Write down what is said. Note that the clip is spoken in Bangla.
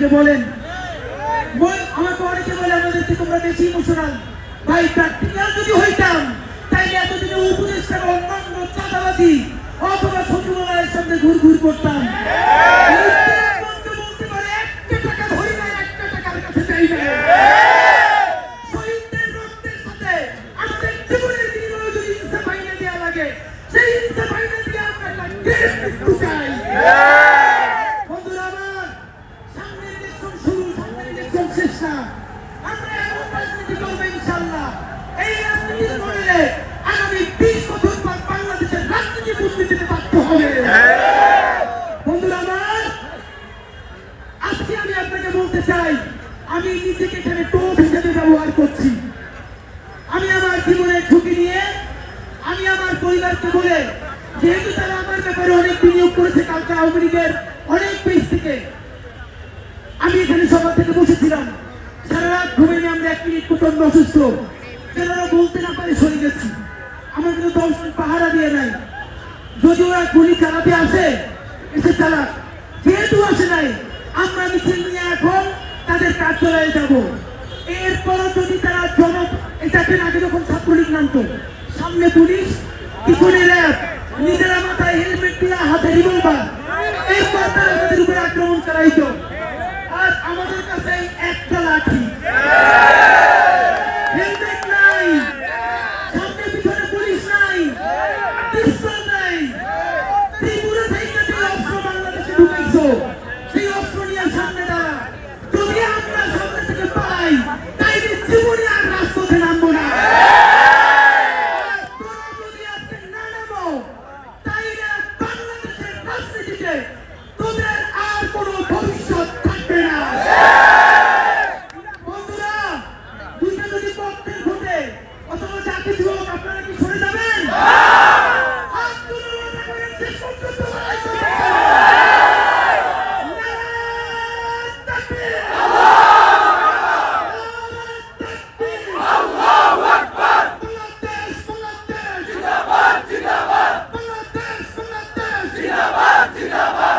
আমাদেরকে বলেন, আমাকে অনেকে বলে আমাদেরকে তোমরা বেশি ইমোশনাল। ভাই প্র্যাকটিক্যাল যদি হইতাম তাইলে এতদিনে উপদেষ্টার অন্যান্য চাঁদাবাজি অথবা সচিবালয়ের সামনে ঘুরঘুর করতাম। বলতে পারে একটা টাকা ধরি না, একটা টাকার কাছে চাই না। শহীদদের রক্তের সাথে আমাদের জীবনের বিনিময়ে যদি ইনসাফ আইনে দেওয়া লাগে, সেই ইনসাফ আইনে দিয়ে আমরা একটা দেশ মৃত্যু চাই। বন্ধুরা আমার, সামনের ইলেকশন শুরু, সামনের ইলেকশন শেষ না। আমরা এমন রাজনীতি করবো ইনশাআল্লাহ, এই রাজনীতির মডেলে আগামী 20 বছর পর বাংলাদেশের রাজনীতি বদলে বাধ্য হবে। বন্ধুরা আমার, আজকে আমি আপনাকে বলতে চাই, আমি নিজেকে এখানে টোপ হিসেবে ব্যবহার করছি। আমি আমার জীবনের ঝুঁকি নিয়ে আমি আমার পরিবারকে বলে, যেহেতু তারা আমার ব্যাপারে অনেক বিনিয়োগ করেছে, কালকে আওয়ামী লীগের অনেক পেজ থেকে আমি এখানে সবার থেকে বসেছিলাম, সারা রাত ঘুমিয়ে আমরা 1 মিনিট প্রচন্ড অসুস্থ, যারা বলতে না পারে সরে গেছি। আমাদের 10 জন পাহারা দিয়ে নাই, যদি ওরা গুলি চালাতে আসে এসে চালাক, যেহেতু আসে নাই আমরা মিছিল নিয়ে এখন তাদের কার্যালয়ে যাব। এরপরও যদি তারা এটাকে আগে যখন ছাত্রলীগ নামতো, সামনে পুলিশ, পিছনে র্যাব, নিজেরা মাথায় হেলমেট দিয়ে হাতে রিভলভার, এরপর তারা আমাদের উপরে আক্রমণ চালাইতো। আর আমাদের কাছে একটা লাঠি, হেলমেট নাই, সামনে পিছনে পুলিশ নাই, পিস্তল নাই। ত্রিপুরা থেকে যে অস্ত্র বাংলাদেশে ঢুকাইছো, সেই অস্ত্র নিয়ে সামনে দাঁড়া। যদি আমরা সামনে থেকে পাই, তাইলে জীবনে আর রাজপথে নামবো না। যদি আজকে না নামো, তাইলে বাংলাদেশের রাজনীতিতে তোদের আর কোনো ভবিষ্যৎ থাকবে না। বন্ধুরা, দুইটা যদি পক্ষের ভোটে অথবা যা কিছু হোক, আপনারা কি সরে যাবেন? জিন্দাবাদ